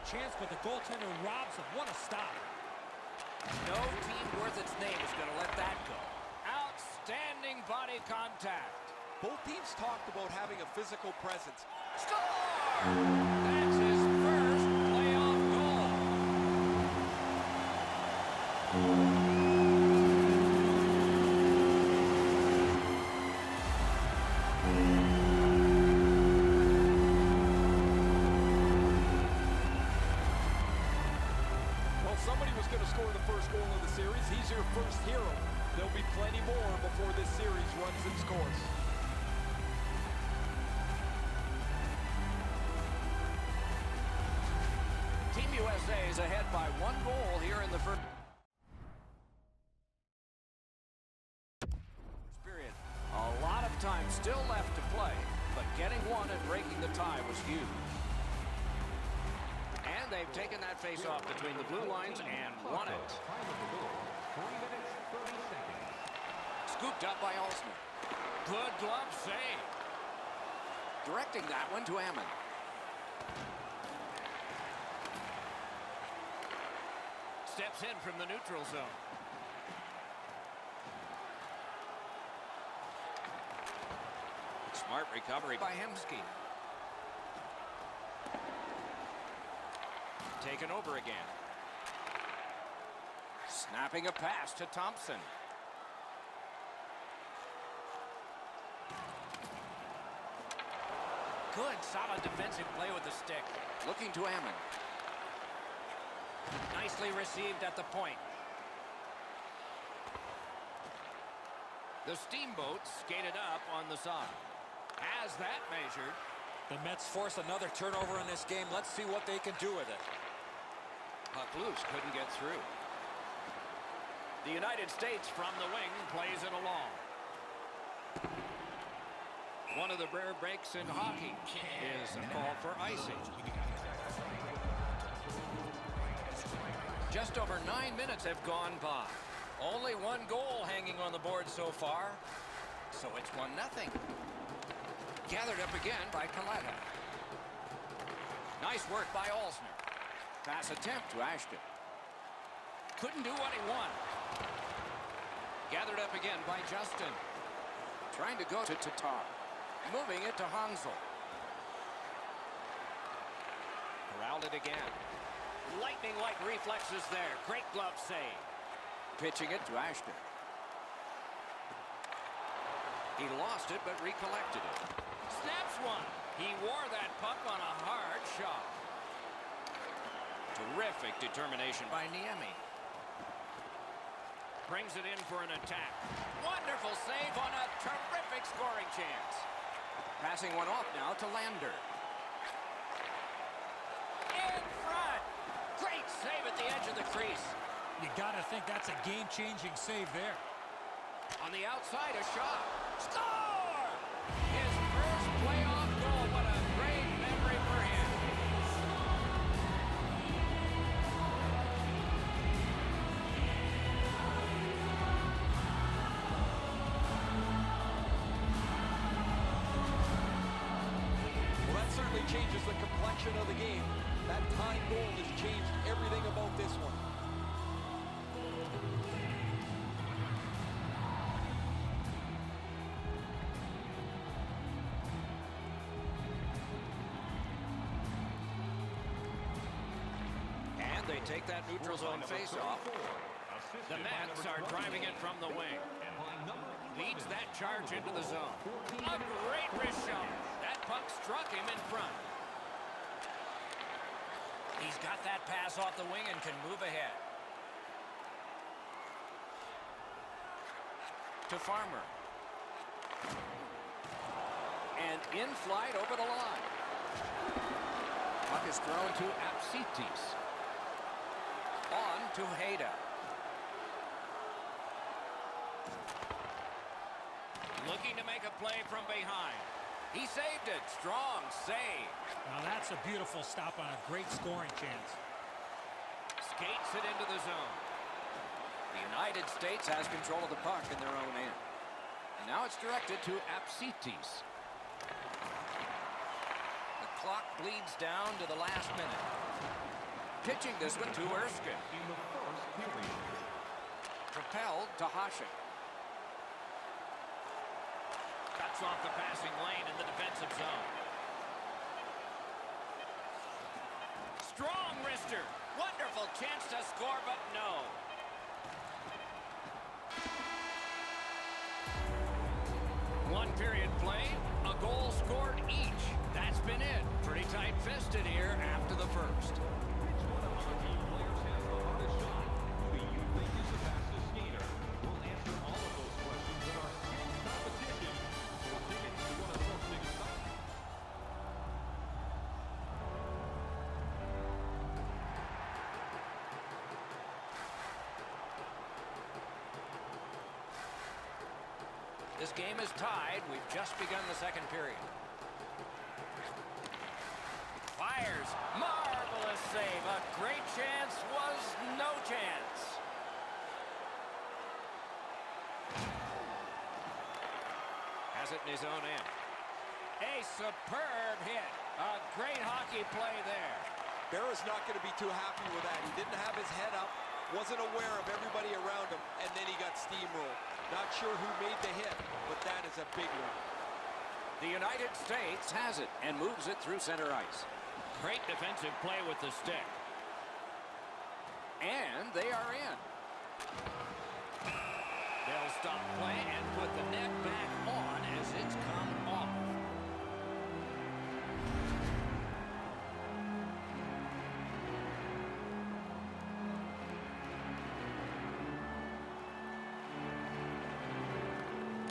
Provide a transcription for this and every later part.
chance, but the goaltender robs him. What a stop. No team worth its name is going to let that go. Outstanding body contact. Both teams talked about having a physical presence. Score! That's his first playoff goal. Well, somebody was going to score the first goal of the series. He's your first hero. There'll be plenty more before this series runs its course. Team USA is ahead by 1 goal here in the first period. A lot of time still left to play, but getting one and breaking the tie was huge. And they've taken that face-off between the blue lines and won it. Scooped up by Olsner. Good glove save. Directing that one to Ammon. Steps in from the neutral zone. Smart recovery by Hemsky. Taken over again. Snapping a pass to Thompson. Good, solid defensive play with the stick. Looking to Ammon. Nicely received at the point. The Steamboat skated up on the side. Has that measured. The Mets force another turnover in this game. Let's see what they can do with it. Puck loose, couldn't get through. The United States from the wing plays it along. One of the rare breaks in hockey is a call for icing. Just over 9 minutes have gone by. Only 1 goal hanging on the board so far. So it's 1-0. Gathered up again by Coletta. Nice work by Olsner. Pass attempt to Ashton. Couldn't do what he wanted. Gathered up again by Justin. Trying to go to Tatar. Moving it to Hansel. Corralled it again. Lightning-like reflexes there. Great glove save. Pitching it to Ashton. He lost it, but recollected it. Snaps one. He wore that puck on a hard shot. Terrific determination by Niemi. Brings it in for an attack. Wonderful save on a terrific scoring chance. Passing one off now to Lander. In front. Great save at the edge of the crease. You gotta think that's a game-changing save there. On the outside, a shot. Score! His first playoff goal. What a great memory for him. Well, that certainly changes the complexion of the game. That tying goal has changed everything about this one. And they take that neutral zone face-off. The Mets are driving it from the wing. Leads that charge into the zone. A great wrist shot. That puck struck him in front. He's got that pass off the wing and can move ahead. To Farmer. And in flight over the line. Puck is thrown to Apsitis. On to Hayda. Looking to make a play from behind. He saved it. Strong save. Now that's a beautiful stop on a great scoring chance. Skates it into the zone. The United States has control of the puck in their own end. And now it's directed to Apsitis. The clock bleeds down to the last minute. Pitching this one to Erskine. Propelled to Hasek. Cuts off the passing lane in the defensive zone. Strong wrister. Wonderful chance to score, but no. One period played, a goal scored each. That's been it. Pretty tight-fisted here after the first. Which one of our team players has the hardest shot? Who do you think is the fastest skater? We'll answer all of those questions in our skills competition. For tickets to one of those tickets. This game is tied. We've just begun the second period. Fires. Marvelous save. A great chance was no chance. Has it in his own end. A superb hit. A great hockey play there. Berra's not going to be too happy with that. He didn't have his head up, wasn't aware of everybody around him, and then he got steamrolled. Not sure who made the hit, but that is a big one. The United States has it and moves it through center ice. Great defensive play with the stick. And they are in. They'll stop play and put the net back on as it's come off.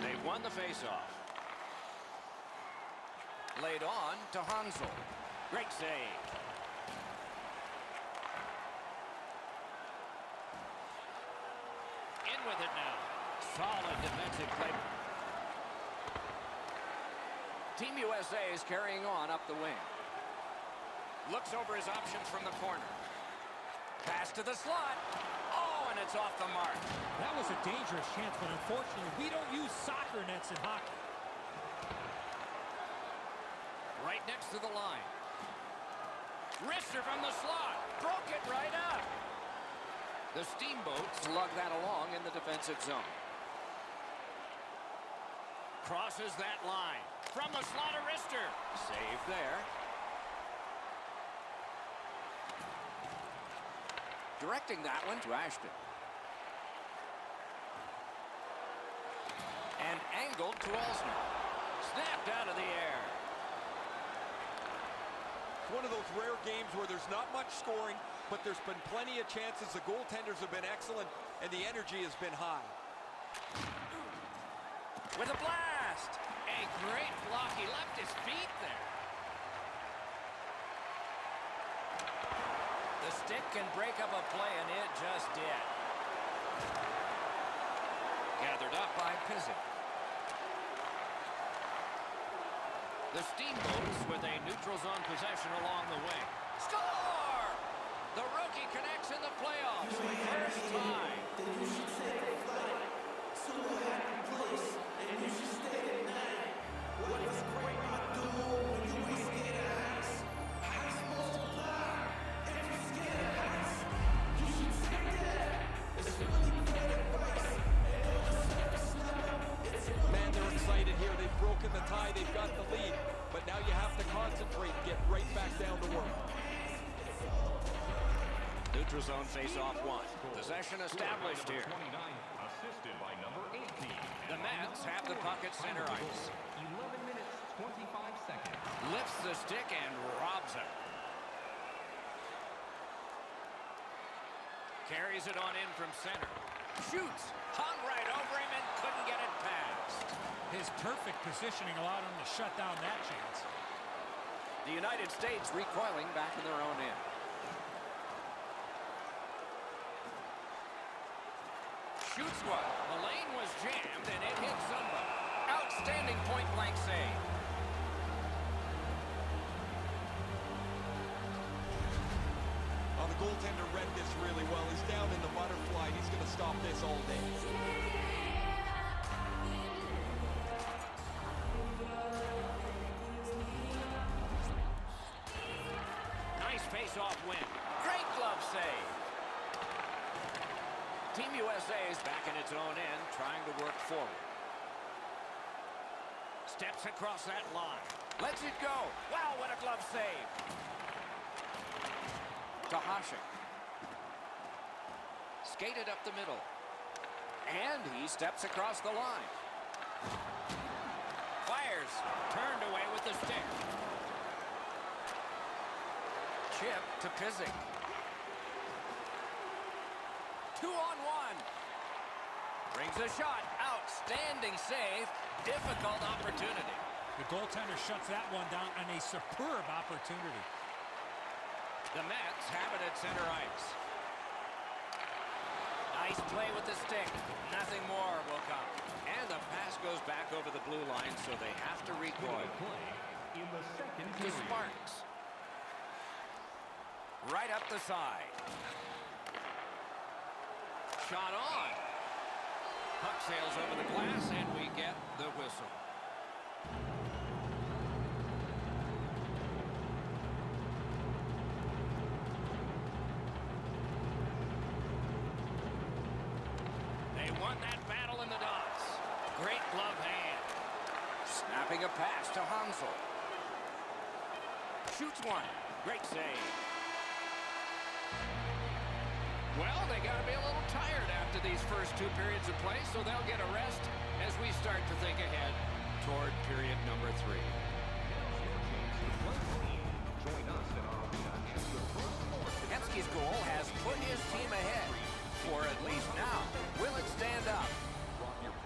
They've won the faceoff. Laid on to Hansel. Great save. In with it now. Solid defensive play. Team USA is carrying on up the wing. Looks over his options from the corner. Pass to the slot. Oh, and it's off the mark. That was a dangerous chance, but unfortunately, we don't use soccer nets in hockey. Right next to the line. Wrister from the slot. Broke it right up. The Steamboats Lug that along in the defensive zone. crosses that line. From the slot of Wrister. Save there. Directing that one to Ashton. And angled to Olsner. Snapped out of the air. It's one of those rare games where there's not much scoring, but there's been plenty of chances. The goaltenders have been excellent, and the energy has been high. With a blast. A great block. He left his feet there. The stick can break up a play, and it just did. Gathered up by Pizzic. The Steamboats with a neutral zone possession along the wing. Score! The rookie connects in the playoffs for the first time. Man, they're excited here. They've broken the tie. They've got the lead. But now you have to concentrate and get right back down to work. Neutral zone face-off one. Possession established here. 29, assisted by number 18. The Mets have the puck at center ice. 11 minutes, 25 seconds. Lifts the stick and robs it. Carries it on in from center. Shoots. Hung right over him and couldn't get it past. His perfect positioning allowed him to shut down that chance. The United States recoiling back in their own end. Shoots one. The lane was jammed and it hit somebody. Outstanding point-blank save. Oh, the goaltender read this really well. He's down in the butterfly, and he's going to stop this all day. Nice face-off win. Great glove save. Team USA is back in its own end, trying to work forward. Steps across that line. Lets it go. Wow, what a glove save. To Hasek. Skated up the middle. And he steps across the line. Fires. Turned away with the stick. Chip to Pizik. 2-on-1. Brings a shot. Outstanding save. Difficult opportunity. The goaltender shuts that one down on a superb opportunity. The Mets have it at center ice. Nice play with the stick. Nothing more will come. And the pass goes back over the blue line, so they have to recoil. Play in the second To period. Sparks. Right up the side. Shot on. Puck sails over the glass, and we get the whistle. They won that battle in the dots. Great glove hand. Snapping a pass to Hansel. Shoots one. Great save. Well, they got to be a little tired after these first two periods of play, so they'll get a rest as we start to think ahead toward period number 3. Henske's goal has put his team ahead for at least now. Will it stand up?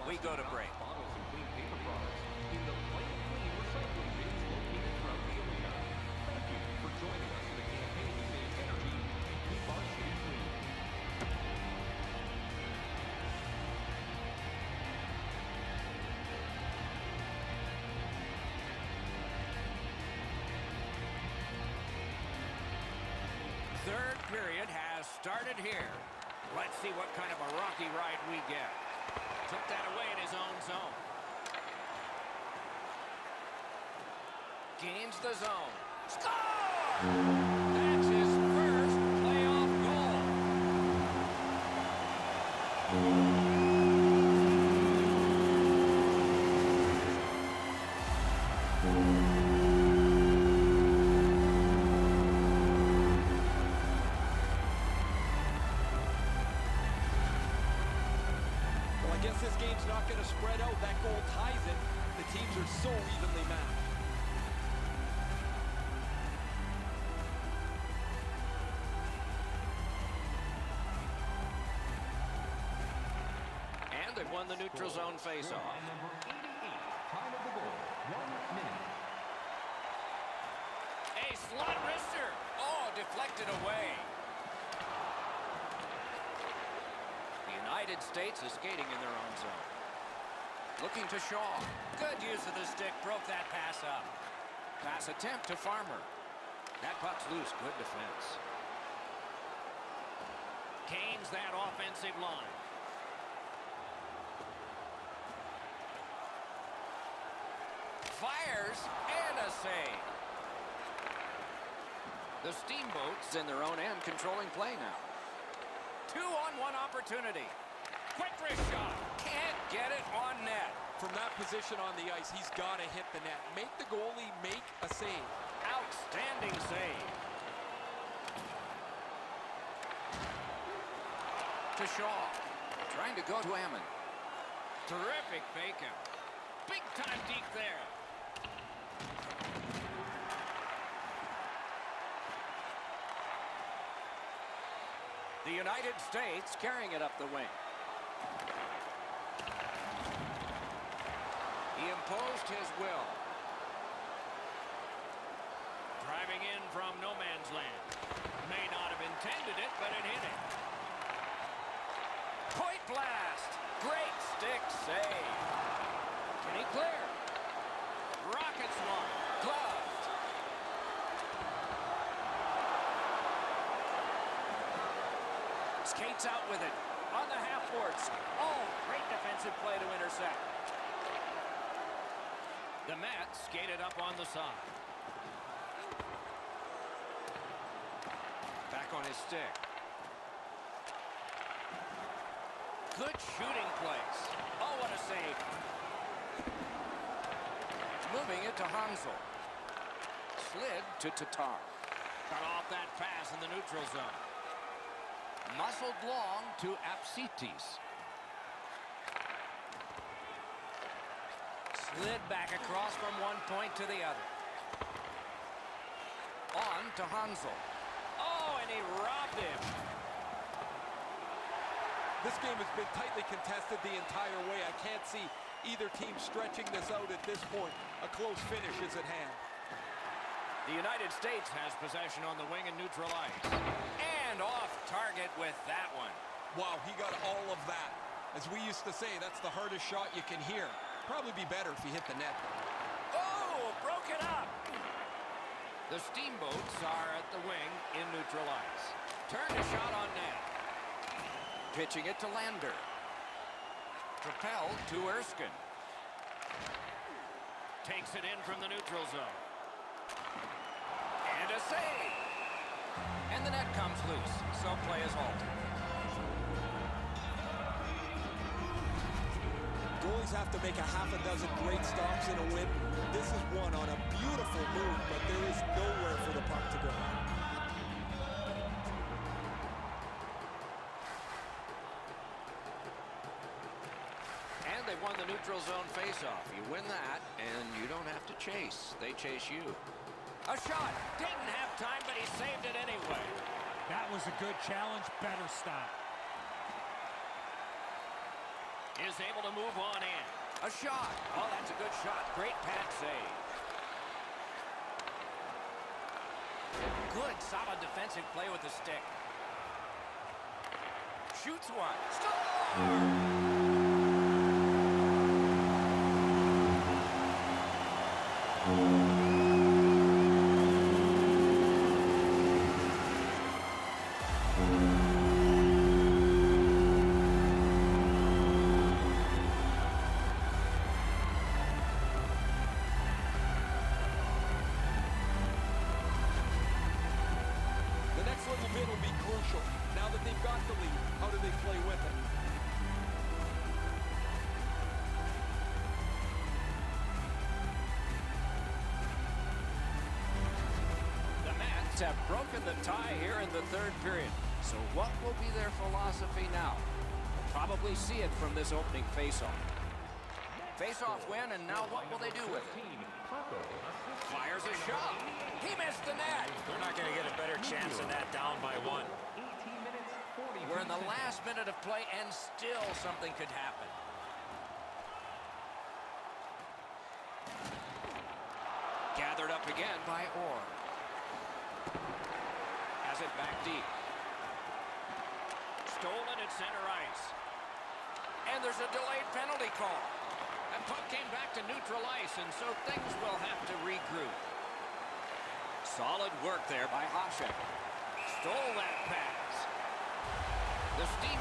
We go to break. Bottles and clean paper products in the Play Clean recycling bins located throughout the area. Thank you for joining us in the campaign to save energy and keep our city clean. Third period has started here. Let's see what kind of a rocky ride we get. Took that away in his own zone. Gains the zone. Score! That's his first playoff goal. Well, I guess this game's not going to spread out. That goal ties it. The teams are so evenly matched. And they've won the neutral zone faceoff. And number 88, time of the goal, 1 minute. A slot wrister. Oh, deflected away. The United States is skating in their own zone. Looking to Shaw. Good use of the stick. Broke that pass up. Pass attempt to Farmer. That puck's loose. Good defense. Canes that offensive line. Fires and a save. The Steamboats in their own end controlling play now. 2-on-1 opportunity. Quick wrist shot. Can't get it on net. From that position on the ice, he's got to hit the net. Make the goalie make a save. Outstanding save. To Shaw. Trying to go to Ammon. Terrific fake out. Big time deep there. The United States carrying it up the wing. He imposed his will. Driving in from no man's land. May not have intended it, but it hit it. Point blast. Great stick save. Can he clear? Rockets one. Gloved. Skates out with it. On the half boards. Oh, great defensive play to intercept. The Mets skated up on the side. Back on on his stick. Good shooting place. Oh, what a save. Moving it to Hansel. Slid to Tatar. Cut off that pass in the neutral zone. Muscled long to Apsitis. Slid back across from one point to the other. On to Hansel. Oh, and he robbed him. This game has been tightly contested the entire way. I can't see either team stretching this out at this point. A close finish is at hand. The United States has possession on the wing and neutral ice. And off target with that one. Wow, he got all of that. As we used to say, that's the hardest shot you can hear. Probably be better if he hit the net. Oh, broke it up. The Steamboats are at the wing in neutral ice. Turned a shot on net. Pitching it to Lander. Propelled to Erskine. Takes it in from the neutral zone. And a save. And the net comes loose, so play is halted. Goalies have to make a half a dozen great stops in a win. This is one on a beautiful move, but there is nowhere for the puck to go. And they won the neutral zone faceoff. You win that, and you don't have to chase. They chase you. A shot. Didn't have time, but he saved it anyway. That was a good challenge. Better stop. Is able to move on in. A shot. Oh, that's a good shot. Great pad save. Good, solid defensive play with the stick. Shoots one. Score! The next little bit will be crucial. Now that they've got the lead, how do they play with it? The Mets have broken the tie here in the third period. So what will be their philosophy now? We'll probably see it from this opening faceoff. Faceoff win, and now what will they do with it? Fires a shot. He missed the net. They're not going to get a better chance than that down by one. We're in the last minute of play, and still something could happen. Gathered up again by Orr. Has it back deep. Stolen at center ice. And there's a delayed penalty call. That puck came back to neutral ice, and so things will have to regroup. Solid work there by Hasek. Stole that pass. The Steam...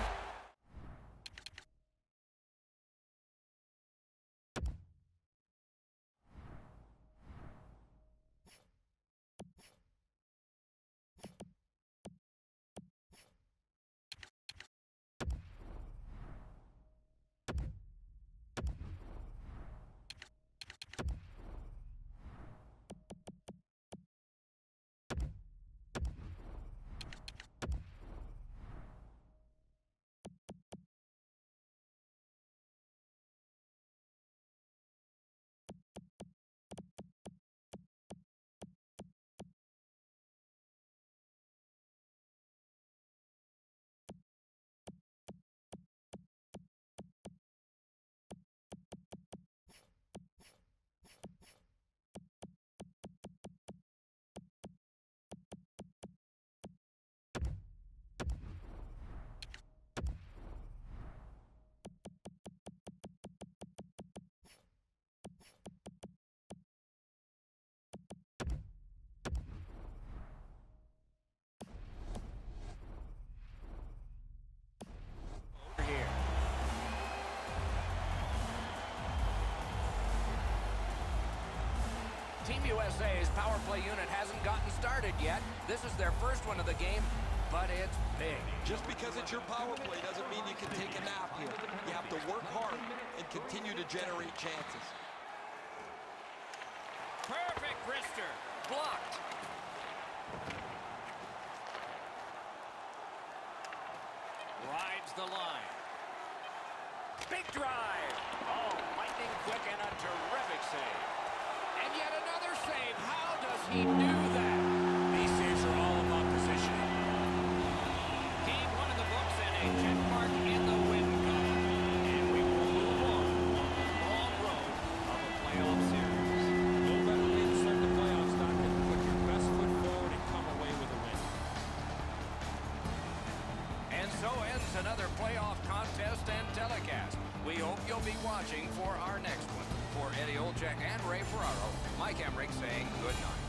here. Team USA's power play unit hasn't gotten started yet. This is their first one of the game. but it's big. Just because it's your power play doesn't mean you can take a nap here. You have to work hard and continue to generate chances. Perfect wrister. Blocked. Rides the line. Big drive. Oh, lightning quick and a terrific save. And yet another save. How does he do that? These saves are all about positioning. Game one in the books and a check mark in the win column. And we will move on the long road of a playoff series. No better way to start the playoffs, Doc, than to put your best foot forward and come away with a win. And so ends another playoff contest and telecast. We hope you'll be watching for our next one. For Eddie Olczyk and Ray Ferraro, Mike Emmerich saying good night.